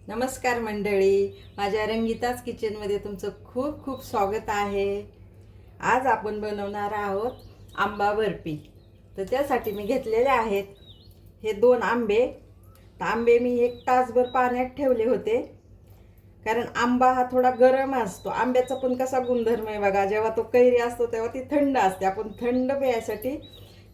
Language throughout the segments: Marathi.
नमस्कार मंडळी, माझ्या रंगीताच किचनमध्ये तुमचं खूप खूप स्वागत आहे. आज आपण बनवणार आहोत आंबा बर्फी. तर त्यासाठी मी घेतलेले आहेत हे 2 आंबे. तर आंबे मी 1 तासभर पाण्यात ठेवले होते, कारण आंबा हा थोडा गरम असतो. आंब्याचा पण कसा गुणधर्म आहे बघा, जेव्हा तो कैरी असतो तेव्हा ती थंड असते. आपण थंड प्यायसाठी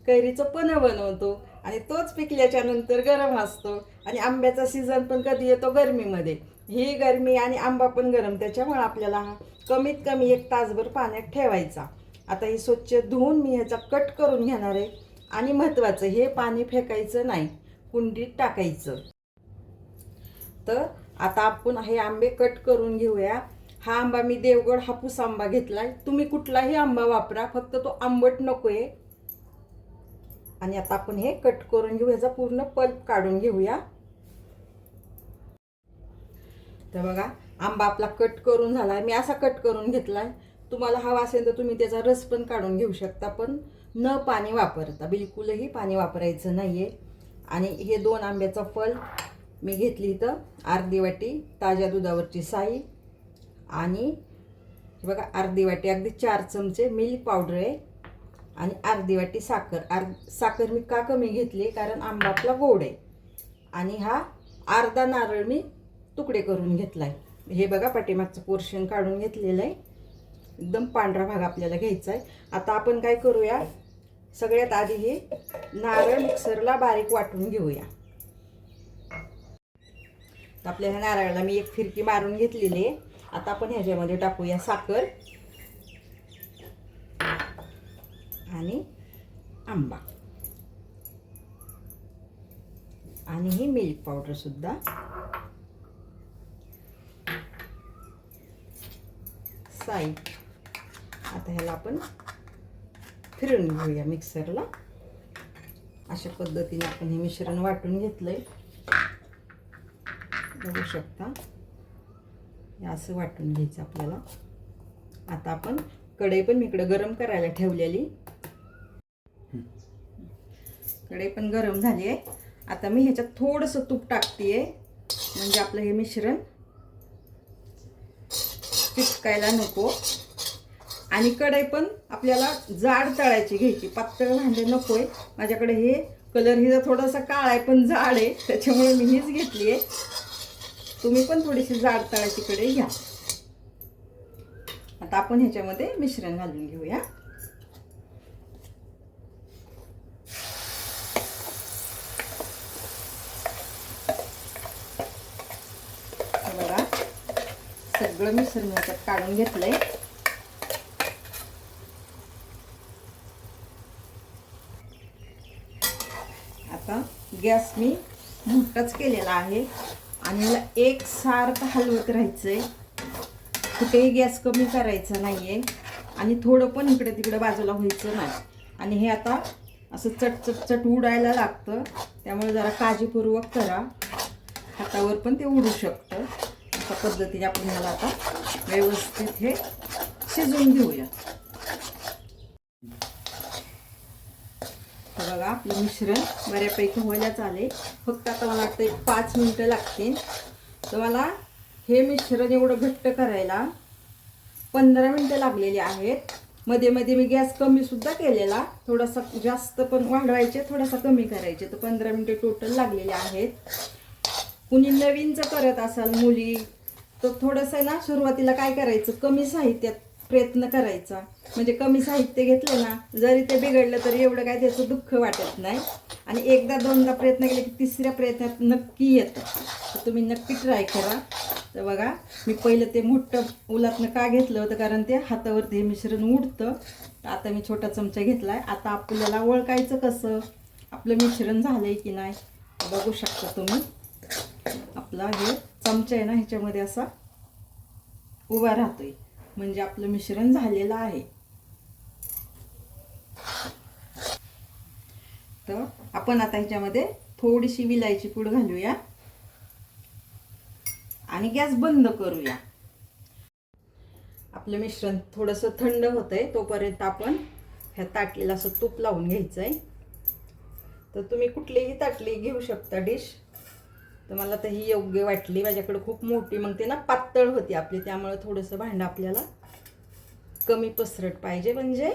कैरीचं पन्ह बनवतो आणि तोच पिकल्याच्या नंतर गरम असतो. आणि आंब्याचा सीझन पण कधी येतो गरमीमध्ये. ही गरमी आणि आंबा पण गरम, त्याच्यामुळे आपल्याला हा कमीत कमी 1 तासभर पाण्यात ठेवायचा. आता ही स्वच्छ धुवून मी ह्याचा कट करून घेणार आहे. आणि महत्त्वाचं, हे पाणी फेकायचं नाही, कुंडीत टाकायचं. तर आता आपण हे आंबे कट करून घेऊया. हा आंबा मी देवगड हापूस आंबा घेतलाय. तुम्ही कुठलाही आंबा वापरा, फक्त तो आंबट नकोय. आणि आता आपण हे कट करून घेऊ, याचा पूर्ण पल्प काढून घेऊया. तर बघा, आंबा आपला कट करून झालाय. मी असा कट करून घेतलाय. तुम्हाला हवा असेल तर तुम्ही त्याचा रस पण काढून घेऊ शकता, पण न पाणी वापरता. बिलकुलही पाणी वापरायचं नाहीये. आणि हे 2 आंब्याचा फल मी घेतली. इथं अर्धी वाटी ताज्या दुधावरची साई आणि बघा अर्धी वाटी, अगदी 4 चमचे मिल्क पावडर आहे. आणि अर्धी वाटी साखर. साखर मी का कमी घेतली, कारण आंबा आपला गोड आहे. आणि हा अर्धा नारळ मी तुकडे करून घेतलाय. हे बघा, पाठीमागचं पोर्शन काढून घेतलेलं आहे. एकदम पांढरा भाग आपल्याला घ्यायचा आहे. आता आपण काय करूया, सगळ्यात आधी हे नारळ मिक्सरला बारीक वाटून घेऊया. तर आपल्या ह्या नारळाला मी 1 फिरकी मारून घेतलेली आहे. आता आपण ह्याच्यामध्ये टाकूया साखर आणि आंबा आणि ही मिल्क पावडर सुद्धा. साई. आता ह्याला आपण फिरवून घेऊया मिक्सरला. अशा पद्धतीने आपण हे मिश्रण वाटून घेतलंय, बघू शकता. हे असं वाटून घ्यायचं आपल्याला. आता आपण कढई पण मी इकडे गरम करायला ठेवलेली. कढई पण गरम झाली आहे. आता मी ह्याच्यात थोडंसं तूप टाकतेय, म्हणजे आपलं हे मिश्रण चिटकायला नको. आणि कढई पण आपल्याला जाड तळायची घ्यायची, पातळ भांडे नकोय. माझ्याकडे हे कलर हिचा थोडासा काळा आहे पण जाड आहे, त्याच्यामुळे मी हीच घेतली आहे. तुम्ही पण थोडीशी जाड तळायची कढई घ्या. आता आपण ह्याच्यामध्ये मिश्रण घालून घेऊया. बघा, सगळं मिश्रण ह्याच्यात काढून घेतलंय. आता गॅस मी मोठाच केलेला आहे आणि याला एकसारखं हलवत राहायचंय. कुठेही गॅस कमी करायचा नाहीये आणि थोडं पण इकडे तिकडे बाजूला व्हायचं नाही. आणि हे आता असं चट उडायला लागतं, त्यामुळे जरा काळजीपूर्वक करा. हातावर पण ते उडू शकतं. अशा पद्धतीने आपण ह्याला आता व्यवस्थित हे शिजवून घेऊया. तर बघा, आपलं मिश्रण बऱ्यापैकी व्हायलाच आले. फक्त आता मला वाटतं 5 मिनिटं लागतील. तर मला हे मिश्रण एवढं घट्ट करायला 15 मिनिटं लागलेली आहेत. मध्ये मध्ये मी गॅस कमी सुद्धा केलेला, थोडासा जास्त पण वाढवायचे, थोडासा कमी करायचे. तर 15 मिनिटं टोटल लागलेले आहेत. कुणी नवीनचं करत असाल मुली, तर थोडंसं ना सुरुवातीला काय करायचं, कमी साहित्यात प्रयत्न करायचा. म्हणजे कमी साहित्य घेतलं ना, जरी ते बिघडलं तरी एवढं काय त्याचं दुःख वाटत नाही. आणि एकदा दोनदा प्रयत्न केले की तिसऱ्या प्रयत्नात नक्की येतं. तर तुम्ही नक्की ट्राय करा. तर बघा, मी पहिलं ते मोठं उलातनं का घेतलं होतं, कारण ते हातावरती हे मिश्रण उडतं. तर आता मी छोटा चमचा घेतलाय. आता आपल्याला ओळखायचं कसं आपलं मिश्रण झालंय की नाही, बघू शकता तुम्ही. आपला हे चमचा आहे ना, ह्याच्यामध्ये असा उभा राहतोय, म्हणजे आपलं मिश्रण झालेलं आहे. तर आपण आता ह्याच्यामध्ये थोडीशी विलायची पूड घालूया आणि गॅस बंद करूया. आपलं मिश्रण थोडंसं थंड होतंय, तोपर्यंत आपण ह्या ताटलीला असं तूप लावून घ्यायचंय. तर तुम्ही कुठलीही ताटली घेऊ शकता, डिश. तर मला तर ही योग्य वाटली. माझ्याकडे खूप मोठी, मग ते ना पातळ होती आपली, त्यामुळे थोडंसं भांडं आपल्याला कमी पसरट पाहिजे, म्हणजे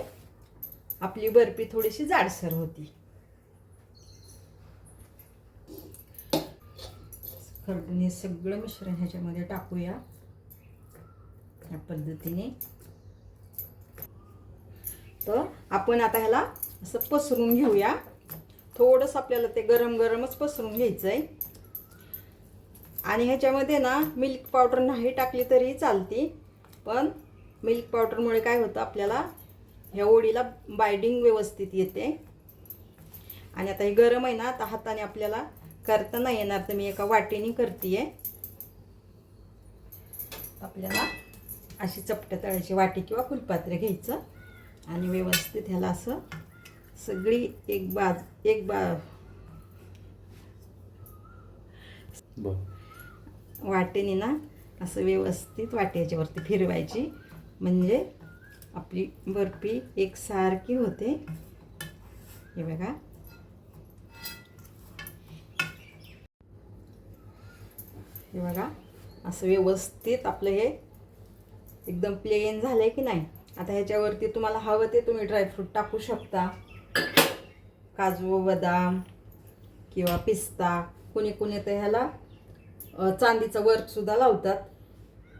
आपली बर्फी थोडीशी जाडसर होती. खरडून हे सगळं मिश्रण ह्याच्यामध्ये टाकूया या पद्धतीने. तर आपण आता ह्याला असं पसरून घेऊया. थोडंसं आपल्याला ते गरम गरमच पसरून घ्यायचं आहे. आणि ह्याच्यामध्ये ना मिल्क पावडर नाही टाकली तरी चालते, पण मिल्क पावडरमुळे काय होतं, आपल्याला ह्या ओळीला बाइंडिंग व्यवस्थित येते. आणि आता हे गरम आहे ना, आता हाताने आपल्याला करता नाही येणार, तर मी एका वाटीने करते. आपल्याला अशी चपट्या तळ्याची वाटी किंवा फुलपात्र घ्यायचं आणि व्यवस्थित ह्याला असं सगळी एक वाटेने ना असं व्यवस्थित वाट्याच्यावरती फिरवायची, म्हणजे आपली बर्फी एकसारखी होते. हे बघा, हे बघा असं व्यवस्थित आपलं हे एकदम प्लेन झालंय की नाही. आता ह्याच्यावरती तुम्हाला हवं ते तुम्ही ड्रायफ्रूट टाकू शकता, काजू, बदाम किंवा पिस्ता. कुणी कुणी तर ह्याला चांदीचं वर्क सुद्धा लावतात.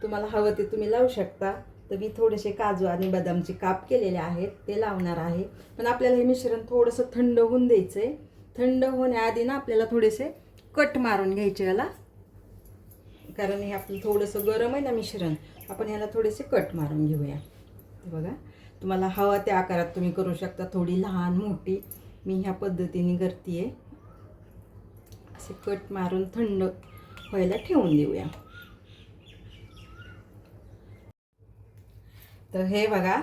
तुम्हाला हवं ते तुम्ही लावू शकता. तर मी थोडेसे काजू आणि बदामचे काप केलेले आहेत, ते लावणार आहे. पण आपल्याला हे मिश्रण थोडंसं थंड होऊन द्यायचं आहे. थंड होण्याआधी ना आपल्याला थोडेसे कट मारून घ्यायचे याला, कारण हे आपलं थोडंसं गरम आहे ना मिश्रण. आपण ह्याला थोडेसे कट मारून घेऊया. बघा, तुम्हाला हवा त्या आकारात तुम्ही करू शकता, थोडी लहान मोठी. मी ह्या पद्धतीने करते. असे कट मारून थंड व्हायला ठेवून देऊया. तर हे बघा,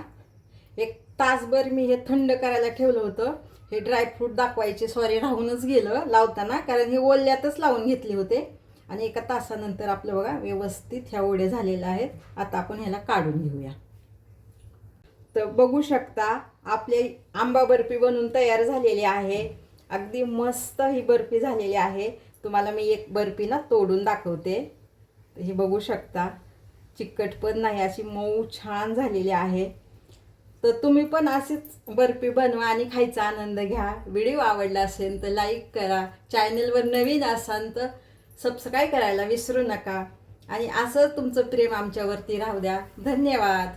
एक तासभर मी हे थंड करायला ठेवलं होतं. हे ड्रायफ्रूट दाखवायचे राहूनच गेलं लावताना, कारण हे ओल्यातच लावून घेतले होते. आणि एका तासानंतर आपलं बघा व्यवस्थित ह्या ओढ्या झालेल्या आहेत. आता आपण ह्याला काढून घेऊया. तर बघू शकता आपली आंबा बर्फी बनून तयार झालेली आहे. अगदी मस्त ही बर्फी झालेली आहे. तुम्हाला मी एक बर्फी ना तोडून दाखवते. तर हे बघू शकता, चिकट पण नाही, अशी मऊ छान झालेली आहे. तर तुम्ही पण अशीच बर्फी बनवा आणि खायचा आनंद घ्या. व्हिडिओ आवडला असेल तर लाईक करा. चॅनलवर नवीन असाल तर सबस्क्राईब करायला विसरू नका. आणि असं तुमचं प्रेम आमच्यावरती राहू द्या. धन्यवाद.